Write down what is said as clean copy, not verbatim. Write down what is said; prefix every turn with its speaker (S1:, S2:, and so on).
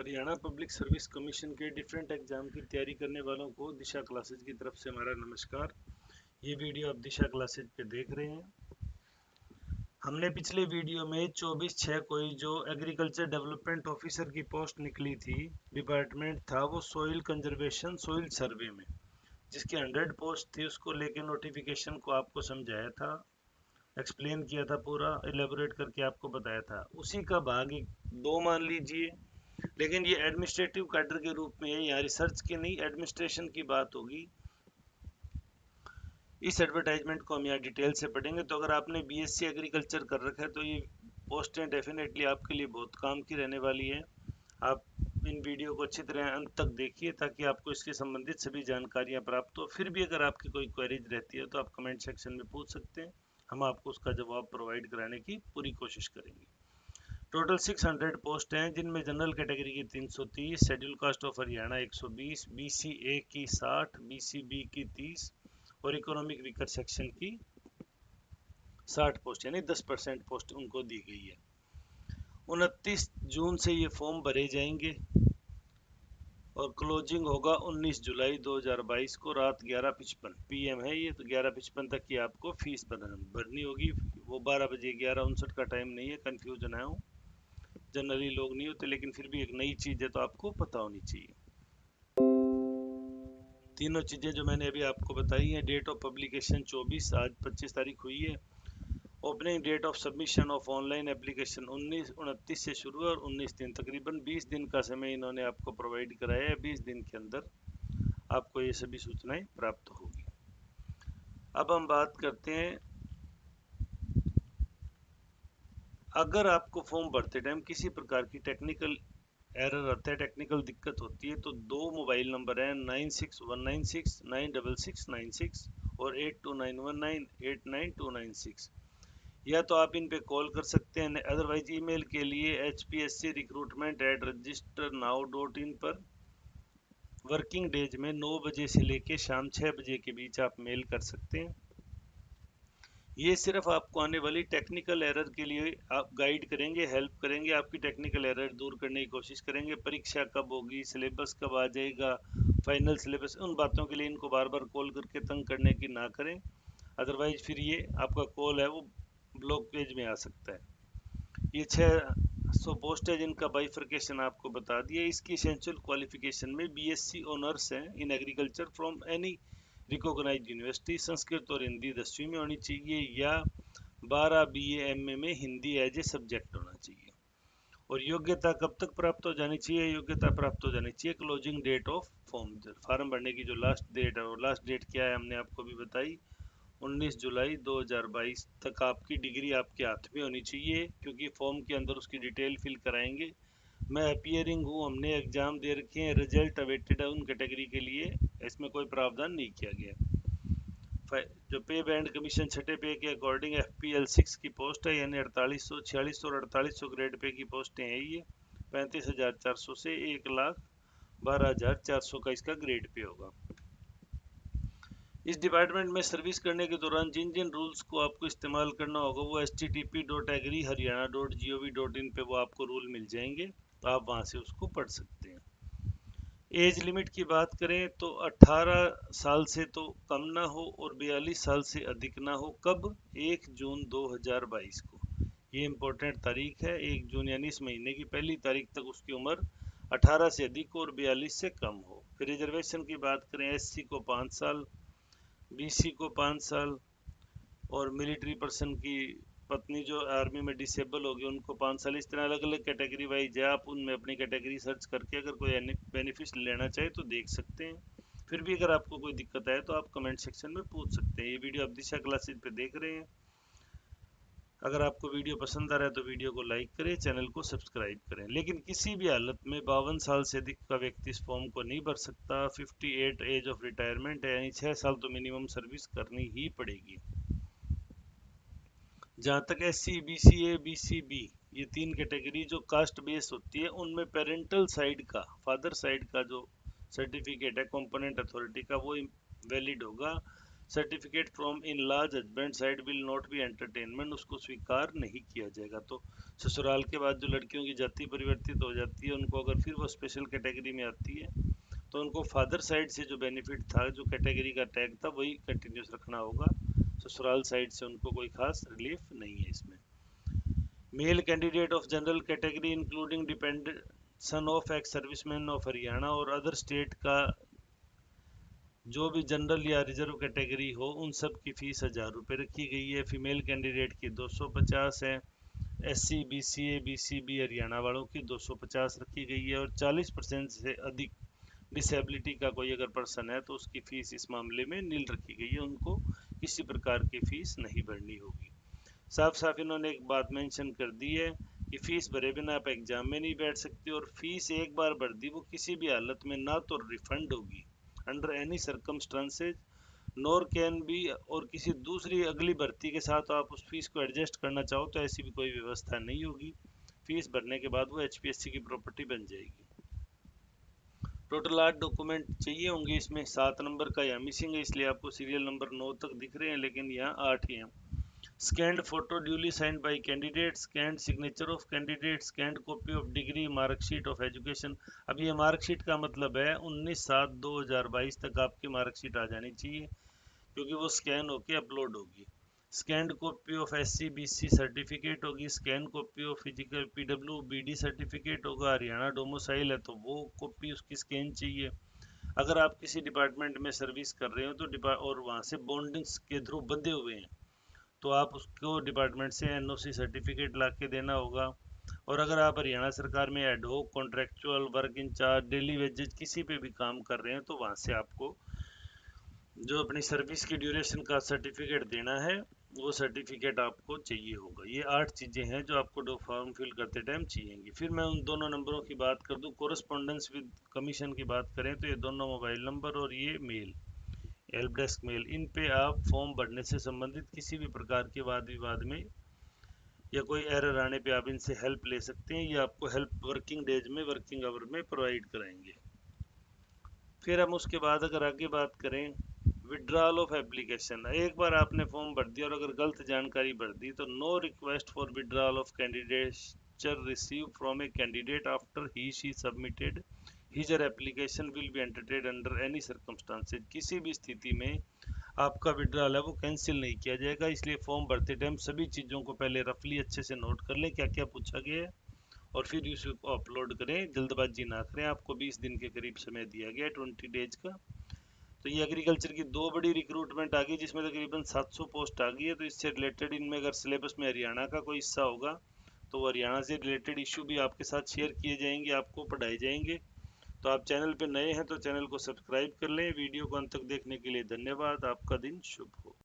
S1: Haryana public service commission के different exam की तैयारी करने वालों को दिशा क्लासेज की तरफ से हमारा नमस्कार। ये वीडियो आप दिशा क्लासेज पे देख रहे हैं। हमने पिछले वीडियो में 24/6 को जो एग्रीकल्चर डेवलपमेंट ऑफिसर की पोस्ट निकली थी, डिपार्टमेंट था वो सोइल कंजर्वेशन सोइल सर्वे में, जिसकी 100 पोस्ट थी, उसको लेके नोटिफिकेशन को आपको समझाया था, एक्सप्लेन किया था, पूरा एलेबोरेट करके आपको बताया था। उसी का भाग 2 मान लीजिए, लेकिन ये एडमिनिस्ट्रेटिव कैडर के रूप में है, यहाँ रिसर्च की नहीं एडमिनिस्ट्रेशन की बात होगी। इस एडवर्टाइजमेंट को हम यहाँ डिटेल से पढ़ेंगे। तो अगर आपने बीएससी एग्रीकल्चर कर रखा है तो ये पोस्टें डेफिनेटली आपके लिए बहुत काम की रहने वाली है। आप इन वीडियो को अच्छी तरह अंत तक देखिए ताकि आपको इसके संबंधित सभी जानकारियाँ प्राप्त हो। फिर भी अगर आपकी कोई क्वेरीज रहती है तो आप कमेंट सेक्शन में पूछ सकते हैं, हम आपको उसका जवाब प्रोवाइड कराने की पूरी कोशिश करेंगे। टोटल 600 पोस्ट हैं, जिनमें जनरल कैटेगरी की 330, schedule caste of Haryana 120, BC A की 60, बीसी बी की 30 और इकोनॉमिक वीकर सेक्शन की 60 पोस्ट, यानी 10% पोस्ट उनको दी गई है। 29 जून से ये फॉर्म भरे जाएंगे और क्लोजिंग होगा 19 जुलाई 2022 को रात 11:55 PM है ये, तो 11:55 तक की आपको फीस भरनी होगी। वो 12 बजे 11:59 का टाइम नहीं है, कन्फ्यूजन है, जनरली लोग नहीं होते, लेकिन फिर भी एक नई चीज़ है तो आपको पता होनी चाहिए। तीनों चीज़ें जो मैंने अभी आपको बताई हैं। डेट ऑफ पब्लिकेशन 24, आज 25 तारीख हुई है। Opening date of submission of online application 29 से शुरू है और 19 दिन, तकरीबन 20 दिन का समय इन्होंने आपको प्रोवाइड कराया है। 20 दिन के अंदर आपको ये सभी सूचनाएं प्राप्त होगी। अब हम बात करते हैं, अगर आपको फॉर्म भरते टाइम किसी प्रकार की टेक्निकल एरर आता है, टेक्निकल दिक्कत होती है, तो 2 मोबाइल नंबर हैं 9619696696 और 8291989296। या तो आप इन पे कॉल कर सकते हैं, अदरवाइज ईमेल के लिए hpscrecruitment@registernow.in पर वर्किंग डेज में 9 बजे से लेके शाम 6 बजे के बीच आप मेल कर सकते हैं। ये सिर्फ आपको आने वाली टेक्निकल एरर के लिए आप गाइड करेंगे, हेल्प करेंगे, आपकी टेक्निकल एरर दूर करने की कोशिश करेंगे। परीक्षा कब होगी, सिलेबस कब आ जाएगा, फाइनल सिलेबस, उन बातों के लिए इनको बार बार कॉल करके तंग करने की ना करें, अदरवाइज फिर ये आपका कॉल है वो ब्लॉक पेज में आ सकता है। ये 600 पोस्ट है जिनका बाइफर्केशन आपको बता दिया। इसकी एसेंशियल क्वालिफिकेशन में बीएससी ऑनर्स हैं in agriculture from any recognised university, Sanskrit और हिंदी 10वीं में होनी चाहिए, या 12 BA MA में हिंदी एज ए सब्जेक्ट होना चाहिए। और योग्यता कब तक प्राप्त हो जानी चाहिए? योग्यता प्राप्त हो जानी चाहिए क्लोजिंग डेट ऑफ फॉर्म भरने की जो लास्ट डेट है, और लास्ट डेट क्या है हमने आपको भी बताई, 19 जुलाई 2022 तक आपकी डिग्री आपके हाथ में होनी चाहिए, क्योंकि फॉर्म के अंदर उसकी डिटेल फिल कराएंगे। मैं अपियरिंग हूँ, हमने एग्जाम दे रखे हैं, रिजल्ट अवेटेड है उन कैटेगरी के लिए, इसमें कोई प्रावधान नहीं किया गया। जो पे बैंड कमीशन छठे पे के अकॉर्डिंग FPL 6 की पोस्ट है, यानी 4800, 4600 और 4800 ग्रेड पे की पोस्टें हैं ये। 35,400 से 1,12,400 का इसका ग्रेड पे होगा। इस डिपार्टमेंट में सर्विस करने के दौरान जिन जिन रूल्स को आपको इस्तेमाल करना होगा वो http.agriharyana.gov.in पे वो आपको रूल मिल जाएंगे, तो आप वहाँ से उसको पढ़ सकते हैं। एज लिमिट की बात करें तो 18 साल से तो कम ना हो और 42 साल से अधिक ना हो। कब? 1 जून 2022 को, ये इम्पोर्टेंट तारीख है। 1 जून यानी इस महीने की पहली तारीख तक उसकी उम्र 18 से अधिक हो और 42 से कम हो। फिर रिजर्वेशन की बात करें, SC को 5 साल, BC को 5 साल और मिलिट्री पर्सन की पत्नी जो आर्मी में डिसेबल होगी उनको 5 साल। इस तरह अलग अलग कैटेगरी वाइज है, आप उनमें अपनी कैटेगरी सर्च करके अगर कोई बेनिफिट लेना चाहे तो देख सकते हैं। फिर भी अगर आपको कोई दिक्कत आए तो आप कमेंट सेक्शन में पूछ सकते हैं। ये वीडियो आप दिशा क्लासेज पे देख रहे हैं। अगर आपको वीडियो पसंद आ रहा है तो वीडियो को लाइक करें, चैनल को सब्सक्राइब करें। लेकिन किसी भी हालत में 52 साल से अधिक का व्यक्ति इस फॉर्म को नहीं भर सकता। 58 एज ऑफ रिटायरमेंट है, यानी 6 साल तो मिनिमम सर्विस करनी ही पड़ेगी। जहाँ तक SC, BCA, BCB ये 3 कैटेगरी जो कास्ट बेस होती है, उनमें पेरेंटल साइड का, फादर साइड का जो सर्टिफिकेट है कंपोनेंट अथॉरिटी का, वो वैलिड होगा। Certificate from in laws husband side will not be entertainment, उसको स्वीकार नहीं किया जाएगा। तो ससुराल के बाद जो लड़कियों की जाति परिवर्तित हो जाती है, उनको अगर फिर वो स्पेशल कैटेगरी में आती है तो उनको फादर साइड से जो बेनिफिट था, जो कैटेगरी का टैग था, वही कंटिन्यूस रखना होगा। ससुराल साइड से उनको कोई खास रिलीफ नहीं है इसमें। Male candidate of general category including dependent son of ex serviceman of Haryana और अदर स्टेट का जो भी जनरल या रिजर्व कैटेगरी हो, उन सब की फीस 1000 रुपये रखी गई है। फीमेल कैंडिडेट की 250 है। SC BC BCB हरियाणा वालों की 250 रखी गई है। और 40% से अधिक डिसेबिलिटी का कोई अगर पर्सन है तो उसकी फीस इस मामले में नील रखी गई है, उनको किसी प्रकार की फीस नहीं भरनी होगी। साफ साफ इन्होंने एक बात मेंशन कर दी है कि फीस भरे बिना आप एग्जाम में नहीं बैठ सकते, और फीस एक बार भर दी वो किसी भी हालत में ना तो रिफंड होगी under any circumstances, NOR can be, और किसी दूसरी अगली भर्ती के साथ आप उस फीस को एडजस्ट करना चाहो तो ऐसी भी कोई व्यवस्था नहीं होगी। फीस भरने के बाद वो HPSC की प्रॉपर्टी बन जाएगी। टोटल 8 डॉक्यूमेंट चाहिए होंगे इसमें, 7 नंबर का यहाँ मिसिंग है, इसलिए आपको सीरियल नंबर 9 तक दिख रहे हैं, लेकिन यहाँ 8 ही हैं। Scanned photo duly signed by candidate, scanned signature of candidate, scanned copy of degree marksheet of education. अब ये मार्कशीट का मतलब है 19/7/2022 तक आपकी मार्कशीट आ जानी चाहिए, क्योंकि वो स्कैन होके अपलोड होगी। Scanned copy of SC BC certificate होगी। Scan copy of physical PWBD certificate होगा। हरियाणा डोमिसाइल है तो वो कॉपी उसकी स्कैन चाहिए। अगर आप किसी डिपार्टमेंट में सर्विस कर रहे हो तो और वहाँ से बॉन्डिंग्स के थ्रू बंधे हुए हैं तो आप उसको डिपार्टमेंट से NOC सर्टिफिकेट ला के देना होगा। और अगर आप हरियाणा सरकार में ad hoc contractual work incharge daily wages किसी पे भी काम कर रहे हैं तो वहाँ से आपको जो अपनी सर्विस की ड्यूरेशन का सर्टिफिकेट देना है वो सर्टिफिकेट आपको चाहिए होगा। ये 8 चीज़ें हैं जो आपको फॉर्म फिल करते टाइम चाहिएंगी। फिर मैं उन दोनों नंबरों की बात कर दूं। कोरस्पॉन्डेंस विद कमीशन की बात करें तो ये दोनों मोबाइल नंबर और ये मेल, हेल्प डेस्क मेल, इन पे आप फॉर्म भरने से संबंधित किसी भी प्रकार के वाद विवाद में या कोई एरर आने पे आप इनसे हेल्प ले सकते हैं। ये आपको हेल्प वर्किंग डेज में, वर्किंग आवर में प्रोवाइड कराएंगे। फिर हम उसके बाद अगर आगे बात करें विड्रॉल ऑफ एप्लीकेशन, एक बार आपने फॉर्म भर दिया और अगर गलत जानकारी भर दी तो no request for withdrawal of candidature received from a candidate after he she submitted his or application will be entertained under any circumstances. किसी भी स्थिति में आपका विड्रॉल है वो कैंसिल नहीं किया जाएगा। इसलिए फॉर्म भरते टाइम सभी चीज़ों को पहले रफली अच्छे से नोट कर लें क्या क्या पूछा गया है, और फिर उसको अपलोड करें। जल्दबाजी ना करें, आपको 20 दिन के करीब समय दिया गया है, 20 डेज का। तो ये एग्रीकल्चर की 2 बड़ी रिक्रूटमेंट आ गई जिसमें तकरीबन 700 पोस्ट आ गई है। तो इससे रिलेटेड इनमें अगर सिलेबस में हरियाणा का कोई हिस्सा होगा तो वो हरियाणा से रिलेटेड इशू भी आपके साथ शेयर किए जाएंगे, आपको पढ़ाए जाएंगे। तो आप चैनल पे नए हैं तो चैनल को सब्सक्राइब कर लें। वीडियो को अंत तक देखने के लिए धन्यवाद। आपका दिन शुभ हो।